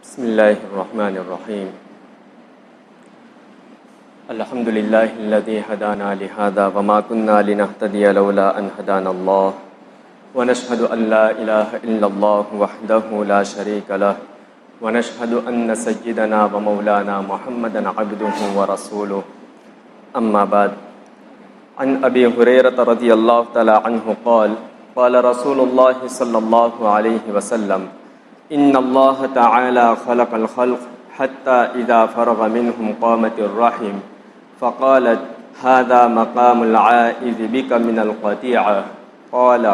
بسم الله الرحمن الرحيم. الحمد لله الذي هدانا لهذا وما كنا لنهتدي لولا أن هدانا الله ونشهد أن لا إله إلا الله وحده لا شريك له ونشهد أن سيدنا ومولانا محمدا عبده ورسوله. أما بعد، عن أبي هريرة رضي الله تعالى عنه قال قال رسول الله صلى الله عليه وسلم: إن الله تعالى خلق الخلق حتى إذا فرغ منهم قامت الرحم فقالت: هذا مقام العائذ بك من القطيعة. قال: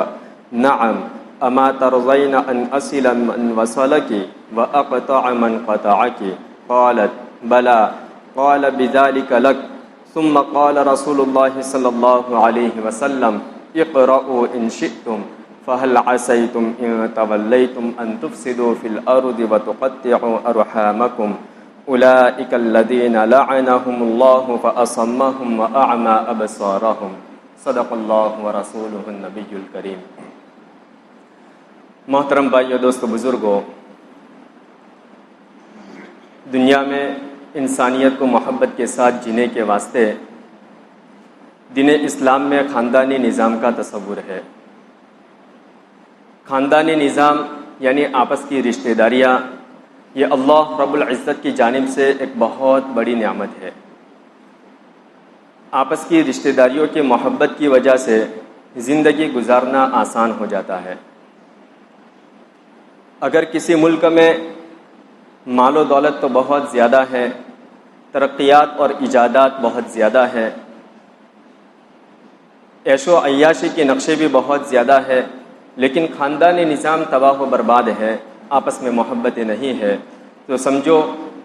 نعم، أما ترضين أن أصل من وصلك وأقطع من قطعك؟ قالت: بلى. قال: بذلك لك. ثم قال رسول الله صلى الله عليه وسلم: اقرأوا إن شئتم فهل عسيتم إن توليتم أن تفسدوا في الأرض وتقطعوا أرحامكم أولئك الذين لعنهم الله فأصمهم وأعمى أبصارهم. صدق اللہ ورسولہ النبی الکریم. محترم بھائیو، دوستو، بزرگوں، دنیا میں انسانیت کو محبت کے ساتھ جینے کے واسطے دین اسلام میں خاندانی نظام کا تصور ہے. خاندانی نظام یعنی آپس کی رشتہ داریاں، یہ اللہ رب العزت کی جانب سے ایک بہت بڑی نعمت ہے. آپس کی رشتہ داریوں کی محبت کی وجہ سے زندگی گزارنا آسان ہو جاتا ہے. اگر کسی ملک میں مال و دولت تو بہت زیادہ ہے، ترقیات اور ایجادات بہت زیادہ ہے، عیش و عیاشی کے نقشے بھی بہت زیادہ ہے، لیکن خاندانی نظام تباہ و برباد ہے، آپس میں محبت نہیں ہے، تو سمجھو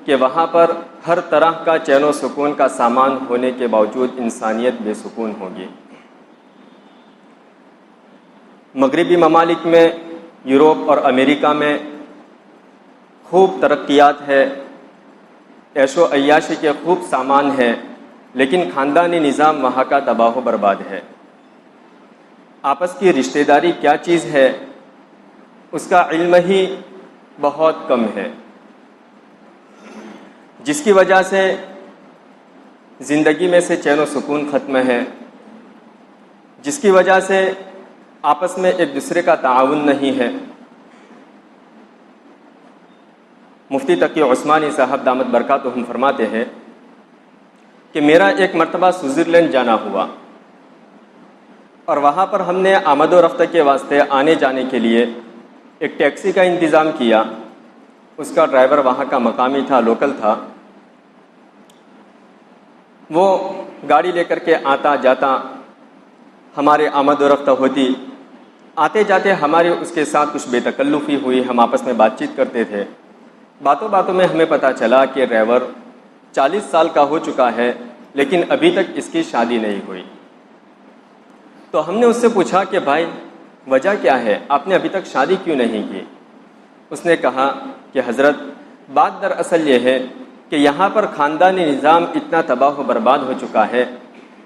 کہ وہاں پر ہر طرح کا چین و سکون کا سامان ہونے کے باوجود انسانیت بے سکون ہوگی. مغربی ممالک میں، یورپ اور امریکہ میں خوب ترقیات ہے، عیش و عیاشی کے خوب سامان ہے، لیکن خاندانی نظام وہاں کا تباہ و برباد ہے. آپس کی رشتہ داری کیا چیز ہے اس کا علم ہی بہت کم ہے، جس کی وجہ سے زندگی میں سے چین و سکون ختم ہے، جس کی وجہ سے آپس میں ایک دوسرے کا تعاون نہیں ہے. مفتی تقی عثمانی صاحب دامت برکاتہم فرماتے ہیں کہ میرا ایک مرتبہ سوئٹزرلینڈ جانا ہوا، اور وہاں پر ہم نے آمد و رفت کے واسطے آنے جانے کے لیے ایک ٹیکسی کا انتظام کیا. اس کا ڈرائیور وہاں کا مقامی تھا، لوکل تھا. وہ گاڑی لے کر کے آتا جاتا، ہمارے آمد و رفت ہوتی. آتے جاتے ہماری اس کے ساتھ کچھ بے تکلفی ہوئی، ہم آپس میں بات چیت کرتے تھے. باتوں باتوں میں ہمیں پتہ چلا کہ ڈرائیور 40 سال کا ہو چکا ہے، لیکن ابھی تک اس کی شادی نہیں ہوئی. تو ہم نے اس سے پوچھا کہ بھائی وجہ کیا ہے، آپ نے ابھی تک شادی کیوں نہیں کی؟ اس نے کہا کہ حضرت، بات دراصل یہ ہے کہ یہاں پر خاندانی نظام اتنا تباہ و برباد ہو چکا ہے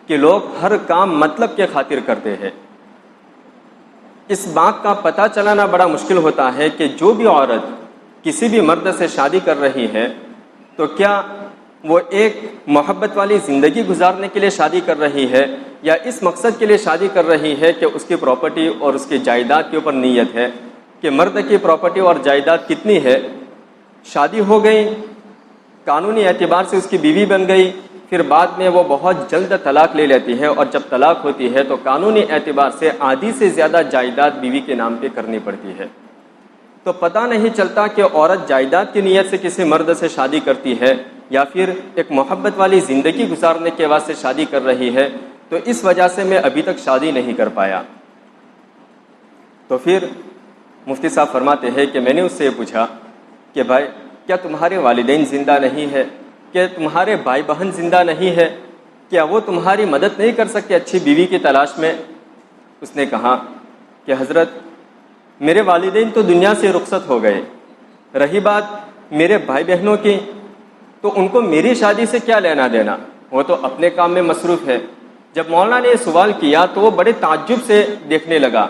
کہ لوگ ہر کام مطلب کے خاطر کرتے ہیں. اس بات کا پتہ چلانا بڑا مشکل ہوتا ہے کہ جو بھی عورت کسی بھی مرد سے شادی کر رہی ہے تو کیا وہ ایک محبت والی زندگی گزارنے کے لیے شادی کر رہی ہے، یا اس مقصد کے لیے شادی کر رہی ہے کہ اس کی پراپرٹی اور اس کی جائیداد کے اوپر نیت ہے کہ مرد کی پراپرٹی اور جائیداد کتنی ہے، شادی ہو گئی، قانونی اعتبار سے اس کی بیوی بن گئی، پھر بعد میں وہ بہت جلد طلاق لے لیتی ہے، اور جب طلاق ہوتی ہے تو قانونی اعتبار سے آدھی سے زیادہ جائیداد بیوی کے نام پہ کرنی پڑتی ہے. تو پتہ نہیں چلتا کہ عورت جائیداد کی نیت سے کسی مرد سے شادی کرتی ہے یا پھر ایک محبت والی زندگی گزارنے کے واسطے شادی کر رہی ہے. تو اس وجہ سے میں ابھی تک شادی نہیں کر پایا. تو پھر مفتی صاحب فرماتے ہیں کہ میں نے اس سے یہ پوچھا کہ بھائی کیا تمہارے والدین زندہ نہیں ہے، کیا تمہارے بھائی بہن زندہ نہیں ہے، کیا وہ تمہاری مدد نہیں کر سکتے اچھی بیوی کی تلاش میں؟ اس نے کہا کہ حضرت، میرے والدین تو دنیا سے رخصت ہو گئے، رہی بات میرے بھائی بہنوں کی تو ان کو میری شادی سے کیا لینا دینا، وہ تو اپنے کام میں مصروف ہے. جب مولانا نے یہ سوال کیا تو وہ بڑے تعجب سے دیکھنے لگا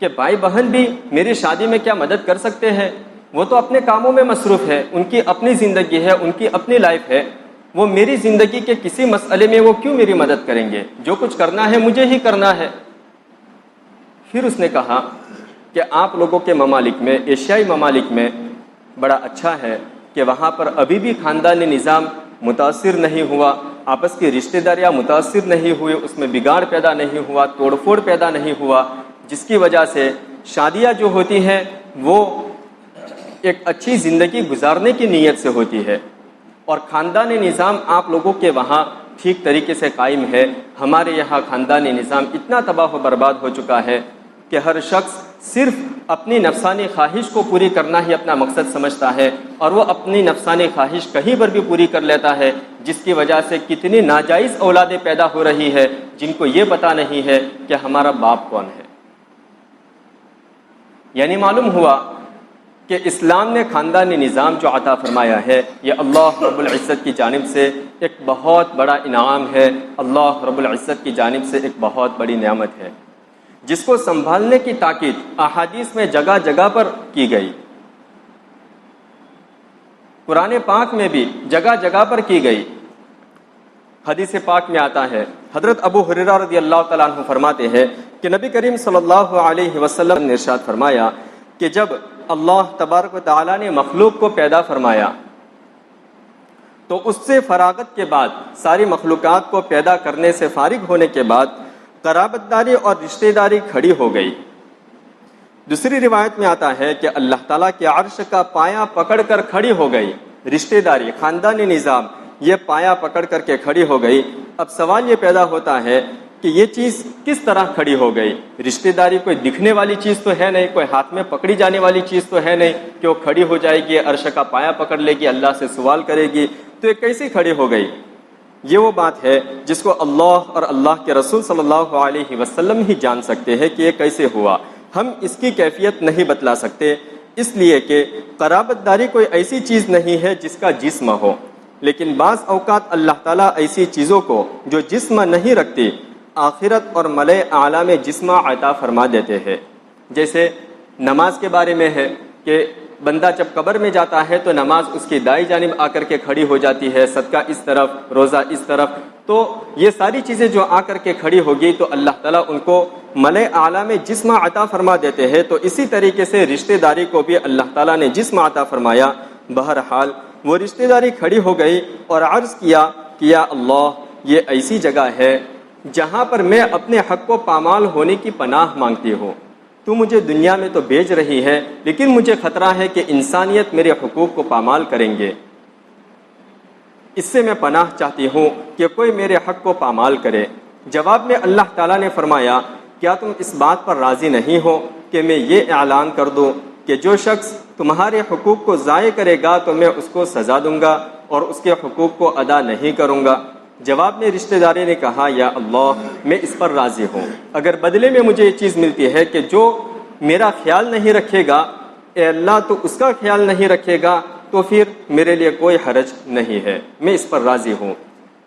کہ بھائی بہن بھی میری شادی میں کیا مدد کر سکتے ہیں؟ وہ تو اپنے کاموں میں مصروف ہے، ان کی اپنی زندگی ہے، ان کی اپنی لائف ہے، وہ میری زندگی کے کسی مسئلے میں وہ کیوں میری مدد کریں گے؟ جو کچھ کرنا ہے مجھے ہی کرنا ہے۔ پھر اس نے کہا کہ آپ لوگوں کے ممالک میں، ایشیائی ممالک میں بڑا اچھا ہے کہ وہاں پر ابھی بھی خاندانی نظام متاثر نہیں ہوا، آپس کی رشتہ داریاں متاثر نہیں ہوئی، اس میں بگاڑ پیدا نہیں ہوا، توڑ پھوڑ پیدا نہیں ہوا، جس کی وجہ سے شادیاں جو ہوتی ہیں وہ ایک اچھی زندگی گزارنے کی نیت سے ہوتی ہے، اور خاندانی نظام آپ لوگوں کے وہاں ٹھیک طریقے سے قائم ہے۔ ہمارے یہاں خاندانی نظام اتنا تباہ و برباد ہو چکا ہے کہ ہر شخص صرف اپنی نفسانی خواہش کو پوری کرنا ہی اپنا مقصد سمجھتا ہے، اور وہ اپنی نفسانی خواہش کہیں پر بھی پوری کر لیتا ہے، جس کی وجہ سے کتنی ناجائز اولادیں پیدا ہو رہی ہے جن کو یہ پتہ نہیں ہے کہ ہمارا باپ کون ہے۔ یعنی معلوم ہوا کہ اسلام نے خاندانی نظام جو عطا فرمایا ہے یہ اللہ رب العزت کی جانب سے ایک بہت بڑا انعام ہے، اللہ رب العزت کی جانب سے ایک بہت بڑی نعمت ہے، جس کو سنبھالنے کی تاکید احادیث میں جگہ جگہ پر کی گئی، قرآن پاک میں بھی جگہ جگہ پر کی گئی۔ حدیث پاک میں آتا ہے، حضرت ابو ہریرہ رضی اللہ تعالیٰ عنہ فرماتے ہیں کہ نبی کریم صلی اللہ علیہ وسلم نے ارشاد فرمایا کہ جب اللہ تبارک و تعالیٰ نے مخلوق کو پیدا فرمایا تو اس سے فراغت کے بعد، ساری مخلوقات کو پیدا کرنے سے فارغ ہونے کے بعد قرابت داری اور رشتہ داری کھڑی ہو گئی۔ دوسری روایت میں آتا ہے کہ اللہ تعالیٰ کے عرش کا پایہ پکڑ کر کھڑی ہو گئی، رشتہ داری، خاندانی نظام یہ پایہ پکڑ کر کے کھڑی ہو گئی۔ اب سوال یہ پیدا ہوتا ہے کہ یہ چیز کس طرح کھڑی ہو گئی؟ رشتہ داری کوئی دکھنے والی چیز تو ہے نہیں، کوئی ہاتھ میں پکڑی جانے والی چیز تو ہے نہیں کہ وہ کھڑی ہو جائے گی، عرش کا پایہ پکڑ لے گی، اللہ سے سوال کرے گی، تو یہ کیسے کھڑی ہو گئی؟ یہ وہ بات ہے جس کو اللہ اور اللہ کے رسول صلی اللہ علیہ وسلم ہی جان سکتے ہیں کہ یہ کیسے ہوا، ہم اس کی کیفیت نہیں بتلا سکتے، اس لیے کہ قرابت داری کوئی ایسی چیز نہیں ہے جس کا جسم ہو، لیکن بعض اوقات اللہ تعالیٰ ایسی چیزوں کو جو جسم نہیں رکھتی آخرت اور ملائے اعلیٰ میں جسم عطا فرما دیتے ہیں۔ جیسے نماز کے بارے میں ہے کہ بندہ جب قبر میں جاتا ہے تو نماز اس کی دائیں جانب آ کر کے کھڑی ہو جاتی ہے، صدقہ اس طرف، روزہ اس طرف، تو یہ ساری چیزیں جو آ کر کے کھڑی ہوگی تو اللہ تعالیٰ ان کو ملائے اعلیٰ میں جسم عطا فرما دیتے ہیں۔ تو اسی طریقے سے رشتہ داری کو بھی اللہ تعالیٰ نے جسم عطا فرمایا۔ بہرحال وہ رشتہ داری کھڑی ہو گئی اور عرض کیا کہ یا اللہ، یہ ایسی جگہ ہے جہاں پر میں اپنے حق کو پامال ہونے کی پناہ مانگتی ہوں، تو مجھے دنیا میں تو بھیج رہی ہے لیکن مجھے خطرہ ہے کہ انسانیت میرے حقوق کو پامال کریں گے، اس سے میں پناہ چاہتی ہوں کہ کوئی میرے حق کو پامال کرے۔ جواب میں اللہ تعالیٰ نے فرمایا کیا تم اس بات پر راضی نہیں ہو کہ میں یہ اعلان کر دوں کہ جو شخص تمہارے حقوق کو ضائع کرے گا تو میں اس کو سزا دوں گا اور اس کے حقوق کو ادا نہیں کروں گا۔ جواب میں رشتہ داری نے کہا یا اللہ، میں اس پر راضی ہوں، اگر بدلے میں مجھے یہ چیز ملتی ہے کہ جو میرا خیال نہیں رکھے گا اے اللہ تو اس کا خیال نہیں رکھے گا تو پھر میرے لیے کوئی حرج نہیں ہے، میں اس پر راضی ہوں۔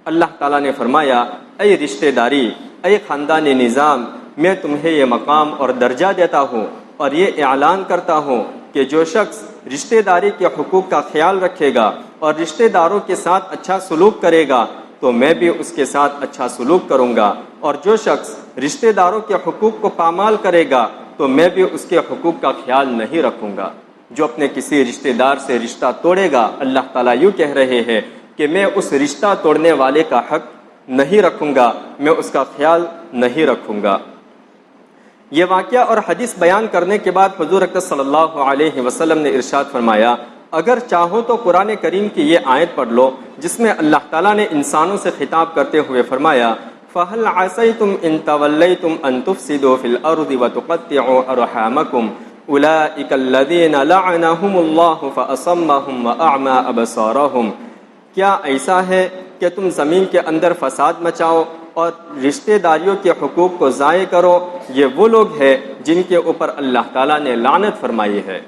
اللہ تعالیٰ نے فرمایا اے رشتہ داری، اے خاندانی نظام، میں تمہیں یہ مقام اور درجہ دیتا ہوں اور یہ اعلان کرتا ہوں کہ جو شخص رشتہ داری کے حقوق کا خیال رکھے گا اور رشتہ داروں کے ساتھ اچھا سلوک کرے گا تو میں بھی اس کے ساتھ اچھا سلوک کروں گا، اور جو شخص رشتہ داروں کے حقوق کو پامال کرے گا تو میں بھی اس کے حقوق کا خیال نہیں رکھوں گا۔ جو اپنے کسی رشتہ دار سے رشتہ توڑے گا، اللہ تعالیٰ یوں کہہ رہے ہیں کہ میں اس رشتہ توڑنے والے کا حق نہیں رکھوں گا، میں اس کا خیال نہیں رکھوں گا۔ یہ واقعہ اور حدیث بیان کرنے کے بعد حضور اکرم صلی اللہ علیہ وسلم نے ارشاد فرمایا اگر چاہو تو قرآن کریم کی یہ آیت پڑھ لو جس میں اللہ تعالیٰ نے انسانوں سے خطاب کرتے ہوئے فرمایا فَهَلْ عَسَيْتُمْ إِن تَوَلَّيْتُمْ أَن تُفْسِدُوا فِي الْأَرْضِ وَتُقَطِّعُوا أَرْحَامَكُمْ أُولَئِكَ الَّذِينَ لَعَنَهُمُ اللَّهُ فَأَصَمَّهُمْ وَأَعْمَى أَبْصَارَهُمْ۔ کیا ایسا ہے کہ تم زمین کے اندر فساد مچاؤ اور رشتہ داریوں کے حقوق کو ضائع کرو؟ یہ وہ لوگ ہیں جن کے اوپر اللہ تعالیٰ نے لعنت فرمائی ہے۔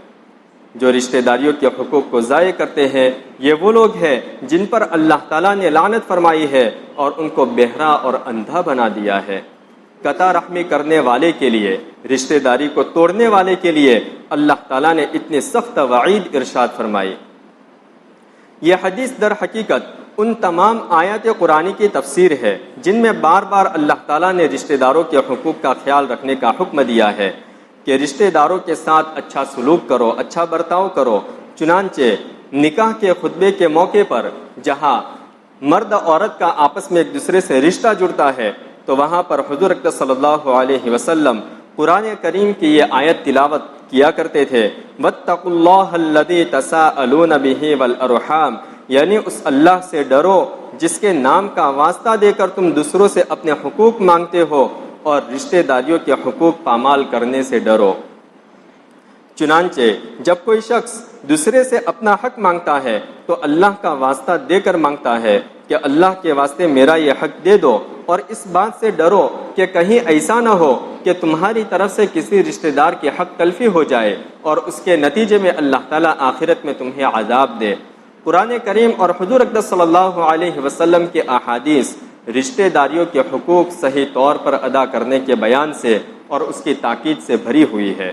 جو رشتہ داریوں کے حقوق کو ضائع کرتے ہیں یہ وہ لوگ ہیں جن پر اللہ تعالیٰ نے لعنت فرمائی ہے اور ان کو بہرا اور اندھا بنا دیا ہے۔ قطع رحمی کرنے والے کے لیے، رشتہ داری کو توڑنے والے کے لیے اللہ تعالیٰ نے اتنی سخت وعید ارشاد فرمائی۔ یہ حدیث در حقیقت ان تمام آیات قرآنی کی تفسیر ہے جن میں بار بار اللہ تعالیٰ نے رشتہ داروں کے حقوق کا خیال رکھنے کا حکم دیا ہے کہ رشتہ داروں کے ساتھ اچھا سلوک کرو، اچھا برتاؤ کرو۔ چنانچہ نکاح کے خطبے کے موقع پر جہاں مرد عورت کا آپس میں ایک دوسرے سے رشتہ جڑتا ہے تو وہاں پر حضور اکرم صلی اللہ علیہ وسلم قرآن کریم کی یہ آیت تلاوت کیا کرتے تھے، وَاتَّقُوا اللَّهَ الَّذِي تَسَاءَلُونَ بِهِ وَالْأَرْحَامَ، یعنی اس اللہ سے ڈرو جس کے نام کا واسطہ دے کر تم دوسروں سے اپنے حقوق مانگتے ہو، اور رشتہ داریوں کے حقوق پامال کرنے سے ڈرو۔ چنانچہ جب کوئی شخص دوسرے سے اپنا حق مانگتا ہے تو اللہ کا واسطہ دے کر مانگتا ہے کہ اللہ کے واسطے میرا یہ حق دے دو، اور اس بات سے ڈرو کہ کہیں ایسا نہ ہو کہ تمہاری طرف سے کسی رشتہ دار کے حق تلفی ہو جائے اور اس کے نتیجے میں اللہ تعالیٰ آخرت میں تمہیں عذاب دے۔ قرآن کریم اور حضور اقدس صلی اللہ علیہ وسلم کے احادیث رشتہ داریوں کے حقوق صحیح طور پر ادا کرنے کے بیان سے اور اس کی تاکید سے بھری ہوئی ہے۔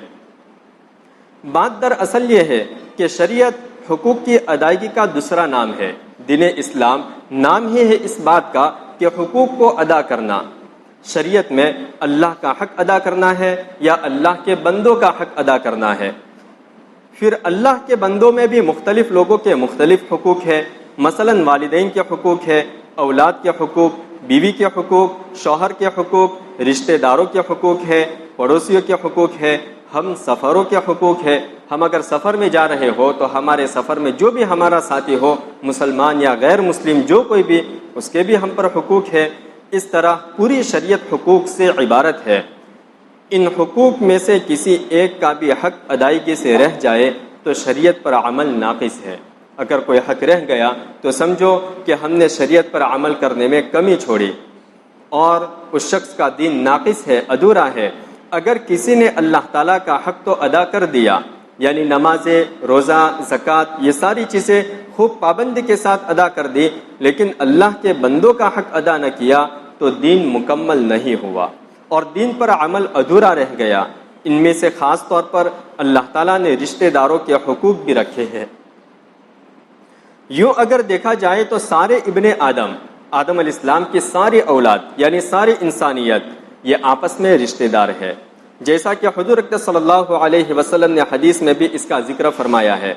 بات دراصل یہ ہے کہ شریعت حقوق کی ادائیگی کا دوسرا نام ہے۔ دین اسلام نام ہی ہے اس بات کا کہ حقوق کو ادا کرنا۔ شریعت میں اللہ کا حق ادا کرنا ہے یا اللہ کے بندوں کا حق ادا کرنا ہے۔ پھر اللہ کے بندوں میں بھی مختلف لوگوں کے مختلف حقوق ہیں، مثلا والدین کے حقوق ہے، اولاد کے حقوق، بیوی کے حقوق، شوہر کے حقوق، رشتہ داروں کے حقوق ہے، پڑوسیوں کے حقوق ہے، ہم سفروں کے حقوق ہے۔ ہم اگر سفر میں جا رہے ہو تو ہمارے سفر میں جو بھی ہمارا ساتھی ہو، مسلمان یا غیر مسلم جو کوئی بھی، اس کے بھی ہم پر حقوق ہے۔ اس طرح پوری شریعت حقوق سے عبارت ہے۔ ان حقوق میں سے کسی ایک کا بھی حق ادائیگی سے رہ جائے تو شریعت پر عمل ناقص ہے۔ اگر کوئی حق رہ گیا تو سمجھو کہ ہم نے شریعت پر عمل کرنے میں کمی چھوڑی اور اس شخص کا دین ناقص ہے، ادھورا ہے۔ اگر کسی نے اللہ تعالیٰ کا حق تو ادا کر دیا، یعنی نمازیں، روزہ، زکوٰۃ، یہ ساری چیزیں خوب پابندی کے ساتھ ادا کر دی، لیکن اللہ کے بندوں کا حق ادا نہ کیا تو دین مکمل نہیں ہوا اور دین پر عمل ادھورا رہ گیا۔ ان میں سے خاص طور پر اللہ تعالیٰ نے رشتہ داروں کے حقوق بھی رکھے ہیں۔ یوں اگر دیکھا جائے تو سارے ابن آدم علیہ السلام کی ساری اولاد یعنی ساری انسانیت یہ آپس میں رشتہ دار ہے، جیسا کہ حضور اکرم صلی اللہ علیہ وسلم نے حدیث میں بھی اس کا ذکر فرمایا ہے،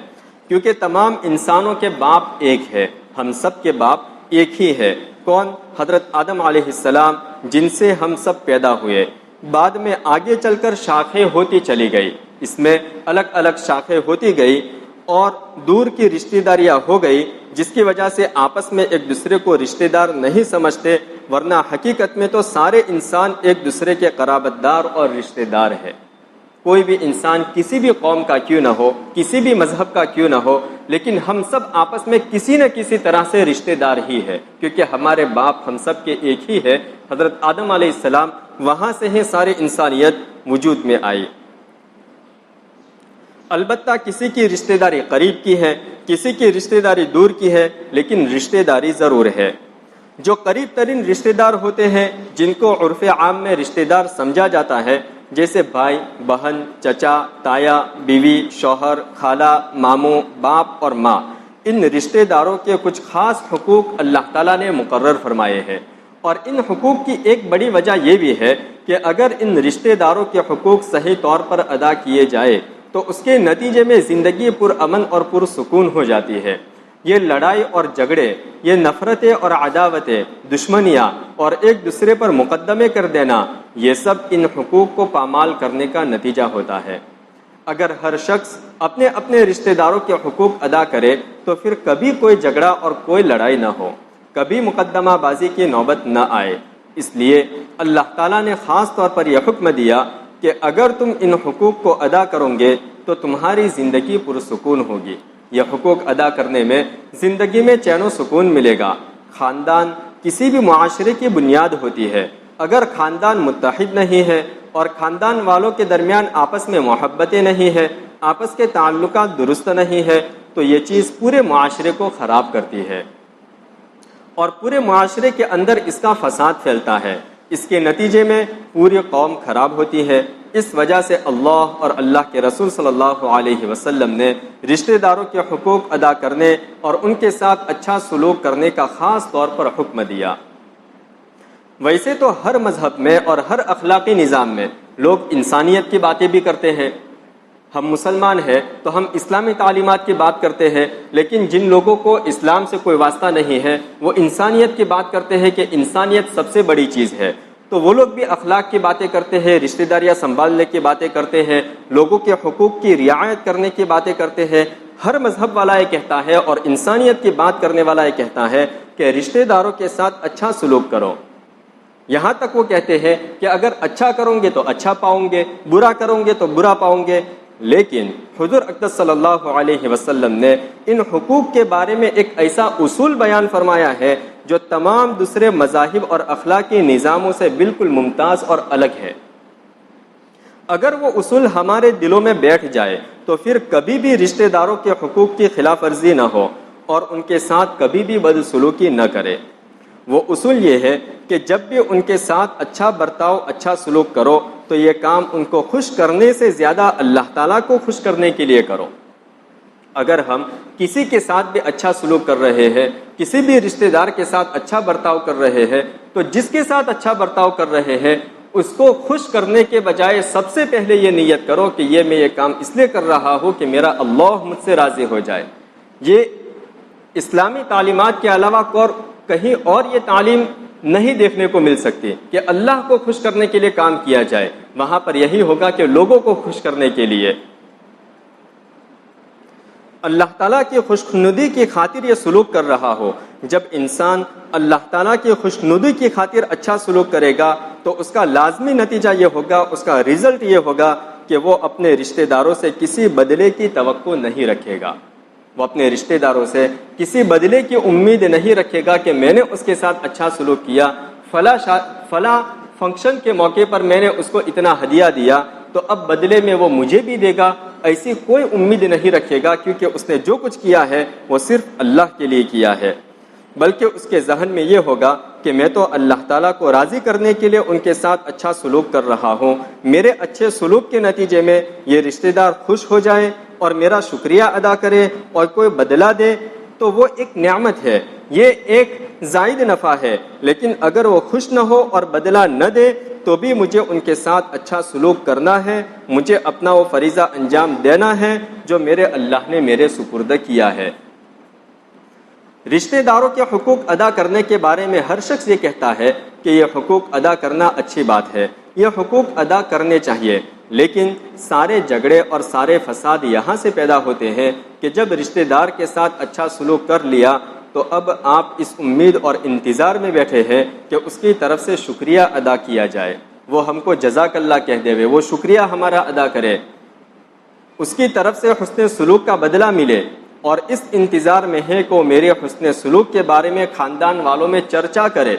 کیونکہ تمام انسانوں کے باپ ایک ہے، ہم سب کے باپ ایک ہی ہے۔ کون؟ حضرت آدم علیہ السلام، جن سے ہم سب پیدا ہوئے۔ بعد میں آگے چل کر شاخیں ہوتی چلی گئی، اس میں الگ الگ شاخیں ہوتی گئی اور دور کی رشتہ داریاں ہو گئی، جس کی وجہ سے آپس میں ایک دوسرے کو رشتہ دار نہیں سمجھتے، ورنہ حقیقت میں تو سارے انسان ایک دوسرے کے قرابت دار اور رشتہ دار ہے۔ کوئی بھی انسان کسی بھی قوم کا کیوں نہ ہو، کسی بھی مذہب کا کیوں نہ ہو، لیکن ہم سب آپس میں کسی نہ کسی طرح سے رشتہ دار ہی ہے، کیونکہ ہمارے باپ ہم سب کے ایک ہی ہے۔ حضرت آدم علیہ السلام، وہاں سے ہی ساری انسانیت وجود میں آئی۔ البتہ کسی کی رشتہ داری قریب کی ہے، کسی کی رشتہ داری دور کی ہے، لیکن رشتہ داری ضرور ہے۔ جو قریب ترین رشتہ دار ہوتے ہیں، جن کو عرف عام میں رشتہ دار سمجھا جاتا ہے، جیسے بھائی، بہن، چچا، تایا، بیوی، شوہر، خالہ، ماموں، باپ اور ماں، ان رشتہ داروں کے کچھ خاص حقوق اللہ تعالیٰ نے مقرر فرمائے ہیں، اور ان حقوق کی ایک بڑی وجہ یہ بھی ہے کہ اگر ان رشتہ داروں کے حقوق صحیح طور پر ادا کیے جائے تو اس کے نتیجے میں زندگی پرامن اور پرسکون ہو جاتی ہے۔ یہ لڑائی اور جھگڑے، یہ نفرتیں اور عداوتیں، دشمنیاں اور ایک دوسرے پر مقدمے کر دینا، یہ سب ان حقوق کو پامال کرنے کا نتیجہ ہوتا ہے۔ اگر ہر شخص اپنے اپنے رشتہ داروں کے حقوق ادا کرے تو پھر کبھی کوئی جھگڑا اور کوئی لڑائی نہ ہو، کبھی مقدمہ بازی کی نوبت نہ آئے۔ اس لیے اللہ تعالیٰ نے خاص طور پر یہ حکم دیا کہ اگر تم ان حقوق کو ادا کرو گے تو تمہاری زندگی پرسکون ہوگی۔ یہ حقوق ادا کرنے میں زندگی میں چین و سکون ملے گا۔ خاندان کسی بھی معاشرے کی بنیاد ہوتی ہے۔ اگر خاندان متحد نہیں ہے اور خاندان والوں کے درمیان آپس میں محبتیں نہیں ہے، آپس کے تعلقات درست نہیں ہے، تو یہ چیز پورے معاشرے کو خراب کرتی ہے اور پورے معاشرے کے اندر اس کا فساد پھیلتا ہے۔ اس کے نتیجے میں پوری قوم خراب ہوتی ہے۔ اس وجہ سے اللہ اور اللہ کے رسول صلی اللہ علیہ وسلم نے رشتہ داروں کے حقوق ادا کرنے اور ان کے ساتھ اچھا سلوک کرنے کا خاص طور پر حکم دیا۔ ویسے تو ہر مذہب میں اور ہر اخلاقی نظام میں لوگ انسانیت کی باتیں بھی کرتے ہیں۔ ہم مسلمان ہیں تو ہم اسلامی تعلیمات کی بات کرتے ہیں، لیکن جن لوگوں کو اسلام سے کوئی واسطہ نہیں ہے وہ انسانیت کی بات کرتے ہیں کہ انسانیت سب سے بڑی چیز ہے۔ تو وہ لوگ بھی اخلاق کی باتیں کرتے ہیں، رشتہ داریاں سنبھالنے کی باتیں کرتے ہیں، لوگوں کے حقوق کی رعایت کرنے کی باتیں کرتے ہیں۔ ہر مذہب والا یہ کہتا ہے اور انسانیت کی بات کرنے والا یہ کہتا ہے کہ رشتہ داروں کے ساتھ اچھا سلوک کرو۔ یہاں تک وہ کہتے ہیں کہ اگر اچھا کرو گے تو اچھا پاؤں گے، برا کرو گے تو برا پاؤں گے۔ لیکن حضور اقدس صلی اللہ علیہ وسلم نے ان حقوق کے بارے میں ایک ایسا اصول بیان فرمایا ہے جو تمام دوسرے مذاہب اور اخلاقی نظاموں سے بالکل ممتاز اور الگ ہے۔ اگر وہ اصول ہمارے دلوں میں بیٹھ جائے تو پھر کبھی بھی رشتہ داروں کے حقوق کی خلاف ورزی نہ ہو اور ان کے ساتھ کبھی بھی بدسلوکی نہ کرے۔ وہ اصول یہ ہے کہ جب بھی ان کے ساتھ اچھا برتاؤ، اچھا سلوک کرو تو یہ کام ان کو خوش کرنے سے زیادہ اللہ تعالیٰ کو خوش کرنے کے لیے کرو۔ اگر ہم کسی کے ساتھ بھی اچھا سلوک کر رہے ہیں، کسی بھی رشتہ دار کے ساتھ اچھا برتاؤ کر رہے ہیں، تو جس کے ساتھ اچھا برتاؤ کر رہے ہیں اس کو خوش کرنے کے بجائے سب سے پہلے یہ نیت کرو کہ میں یہ کام اس لیے کر رہا ہوں کہ میرا اللہ مجھ سے راضی ہو جائے۔ یہ اسلامی تعلیمات کے علاوہ کہیں اور یہ تعلیم نہیں دیکھنے کو مل سکتی کہ اللہ کو خوش کرنے کے لیے کام کیا جائے۔ وہاں پر یہی ہوگا کہ لوگوں کو خوش کرنے کے لیے اللہ تعالیٰ کی خوشنودی کی خاطر یہ سلوک کر رہا ہو۔ جب انسان اللہ تعالیٰ کی خوشنودی کی خاطر اچھا سلوک کرے گا تو اس کا لازمی نتیجہ یہ ہوگا، اس کا رزلٹ یہ ہوگا کہ وہ اپنے رشتہ داروں سے کسی بدلے کی توقع نہیں رکھے گا۔ وہ اپنے رشتہ داروں سے کسی بدلے کی امید نہیں رکھے گا کہ میں نے اس کے ساتھ اچھا سلوک کیا، فلاں فنکشن کے موقع پر میں نے اس کو اتنا ہدیہ دیا تو اب بدلے میں وہ مجھے بھی دے گا، ایسی کوئی امید نہیں رکھے گا، کیونکہ اس نے جو کچھ کیا ہے وہ صرف اللہ کے لیے کیا ہے۔ بلکہ اس کے ذہن میں یہ ہوگا کہ میں تو اللہ تعالیٰ کو راضی کرنے کے لیے ان کے ساتھ اچھا سلوک کر رہا ہوں، میرے اچھے سلوک کے نتیجے میں یہ رشتہ دار خوش ہو جائے اور میرا شکریہ ادا کرے اور کوئی بدلہ دے تو وہ ایک نعمت ہے، یہ ایک زائد نفع ہے۔ لیکن اگر وہ خوش نہ ہو اور بدلہ نہ دے تو بھی مجھے ان کے ساتھ اچھا سلوک کرنا ہے، مجھے اپنا وہ فریضہ انجام دینا ہے جو میرے اللہ نے میرے سپرد کیا ہے۔ رشتہ داروں کے حقوق ادا کرنے کے بارے میں ہر شخص یہ کہتا ہے کہ یہ حقوق ادا کرنا اچھی بات ہے، یہ حقوق ادا کرنے چاہیے، لیکن سارے جھگڑے اور سارے فساد یہاں سے پیدا ہوتے ہیں کہ جب رشتہ دار کے ساتھ اچھا سلوک کر لیا تو اب آپ اس امید اور انتظار میں بیٹھے ہیں کہ اس کی طرف سے شکریہ ادا کیا جائے، وہ ہم کو جزاک اللہ کہہ دے، وہ شکریہ ہمارا ادا کرے، اس کی طرف سے حسن سلوک کا بدلہ ملے، اور اس انتظار میں ہے کہ وہ میرے حسن سلوک کے بارے میں خاندان والوں میں چرچا کرے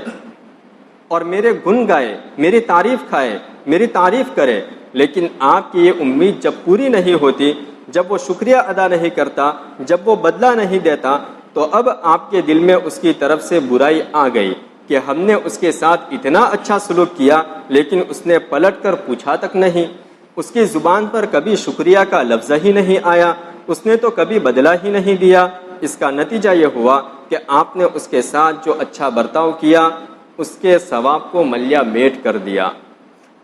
اور میرے گن گائے، میری تعریف کھائے، میری تعریف کرے۔ لیکن آپ کی یہ امید جب پوری نہیں ہوتی، جب وہ شکریہ ادا نہیں کرتا، جب وہ بدلہ نہیں دیتا، تو اب آپ کے دل میں اس کی طرف سے برائی آ گئی کہ ہم نے اس کے ساتھ اتنا اچھا سلوک کیا لیکن اس نے پلٹ کر پوچھا تک نہیں، اس کی زبان پر کبھی شکریہ کا لفظ ہی نہیں آیا، اس نے تو کبھی بدلہ ہی نہیں دیا۔ اس کا نتیجہ یہ ہوا کہ آپ نے اس کے ساتھ جو اچھا برتاؤ کیا اس کے ثواب کو ملیا میٹ کر دیا۔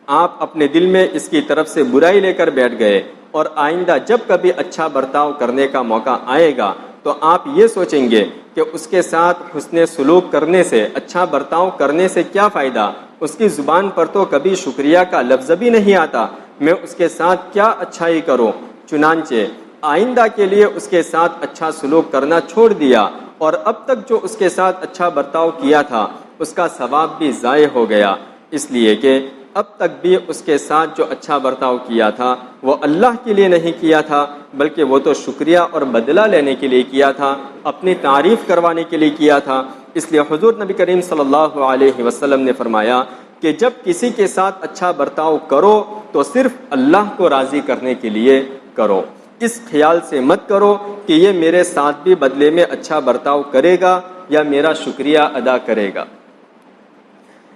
آپ اپنے دل میں اس کی طرف سے برائی لے کر بیٹھ گئے، اور آئندہ جب کبھی اچھا برتاؤ کرنے کا موقع آئے گا تو آپ یہ سوچیں گے کہ اس کے ساتھ حسن سلوک کرنے سے، اچھا برتاؤ کرنے سے کیا فائدہ، اس کی زبان پر تو کبھی شکریہ کا لفظ بھی نہیں آتا، میں اس کے ساتھ کیا اچھائی کروں۔ چنانچہ آئندہ کے لیے اس کے ساتھ اچھا سلوک کرنا چھوڑ دیا، اور اب تک جو اس کے ساتھ اچھا برتاؤ کیا تھا اس کا ثواب بھی ضائع ہو گیا، اس لیے کہ اب تک بھی اس کے ساتھ جو اچھا برتاؤ کیا تھا وہ اللہ کے لیے نہیں کیا تھا، بلکہ وہ تو شکریہ اور بدلہ لینے کے لیے کیا تھا، اپنی تعریف کروانے کے لیے کیا تھا۔ اس لیے حضور نبی کریم صلی اللہ علیہ وسلم نے فرمایا کہ جب کسی کے ساتھ اچھا برتاؤ کرو تو صرف اللہ کو راضی کرنے کے لیے کرو، اس خیال سے مت کرو کہ یہ میرے ساتھ بھی بدلے میں اچھا برتاؤ کرے گا یا میرا شکریہ ادا کرے گا۔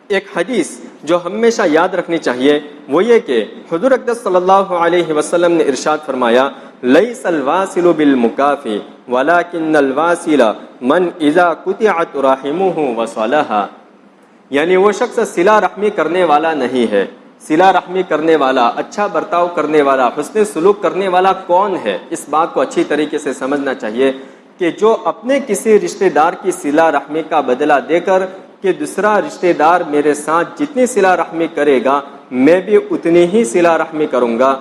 ایک حدیث جو ہمیشہ یاد رکھنی چاہیے وہ یہ کہ حضور اقدس صلی اللہ علیہ وسلم نے ارشاد فرمایا لیس الواصل بالمکافی ولکن الواصل من اذا قطعت رحمه وصلها، یعنی وہ شخص صلہ رحمی کرنے والا نہیں ہے۔ صلہ رحمی کرنے والا، اچھا برتاؤ کرنے والا، حسن سلوک کرنے والا کون ہے؟ اس بات کو اچھی طریقے سے سمجھنا چاہیے کہ جو اپنے کسی رشتہ دار کی صلہ رحمی کا بدلہ دے کر کہ دوسرا رشتہ دار میرے ساتھ جتنی صلہ رحمی کرے گا میں بھی اتنی ہی صلہ رحمی کروں گا،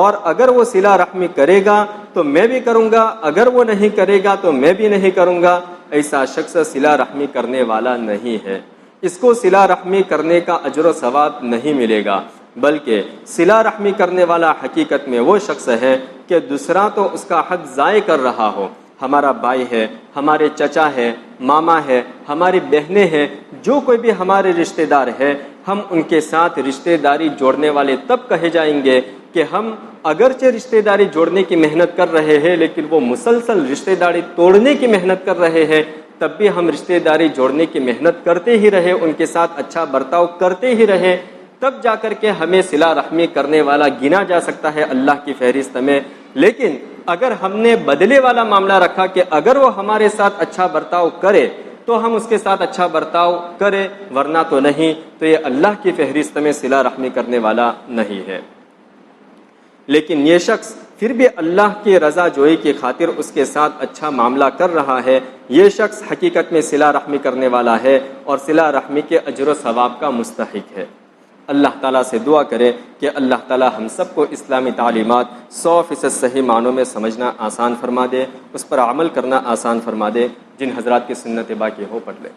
اور اگر وہ صلہ رحمی کرے گا تو میں بھی کروں گا، اگر وہ نہیں کرے گا تو میں بھی نہیں کروں گا، ایسا شخص صلہ رحمی کرنے والا نہیں ہے۔ اس کو صلہ رحمی کرنے کا اجر و ثواب نہیں ملے گا، بلکہ صلہ رحمی کرنے والا حقیقت میں وہ شخص ہے کہ دوسرا تو اس کا حق ضائع کر رہا ہو، ہمارا بھائی ہے، ہمارے چچا ہے، ماما ہے، ہماری بہنیں ہیں، جو کوئی بھی ہمارے رشتہ دار ہے، ہم ان کے ساتھ رشتہ داری جوڑنے والے تب کہے جائیں گے کہ ہم اگرچہ رشتہ داری جوڑنے کی محنت کر رہے ہیں لیکن وہ مسلسل رشتہ داری توڑنے کی محنت کر رہے ہیں، تب بھی ہم رشتہ داری جوڑنے کی محنت کرتے ہی رہے، ان کے ساتھ اچھا برتاؤ کرتے ہی رہے، تب جا کر کے ہمیں صلہ رحمی کرنے والا گنا جا سکتا ہے اللہ کی فہرست میں۔ لیکن اگر ہم نے بدلے والا معاملہ رکھا کہ اگر وہ ہمارے ساتھ اچھا برتاؤ کرے تو ہم اس کے ساتھ اچھا برتاؤ کریں، ورنہ تو نہیں، تو یہ اللہ کی فہرست میں صلہ رحمی کرنے والا نہیں ہے۔ لیکن یہ شخص پھر بھی اللہ کی رضا جوئی کی خاطر اس کے ساتھ اچھا معاملہ کر رہا ہے، یہ شخص حقیقت میں صلہ رحمی کرنے والا ہے اور صلہ رحمی کے اجر و ثواب کا مستحق ہے۔ اللہ تعالیٰ سے دعا کرے کہ اللہ تعالیٰ ہم سب کو اسلامی تعلیمات 100% صحیح معنوں میں سمجھنا آسان فرما دے، اس پر عمل کرنا آسان فرما دے۔ جن حضرات کی سنت باقی ہو پڑھ لیں۔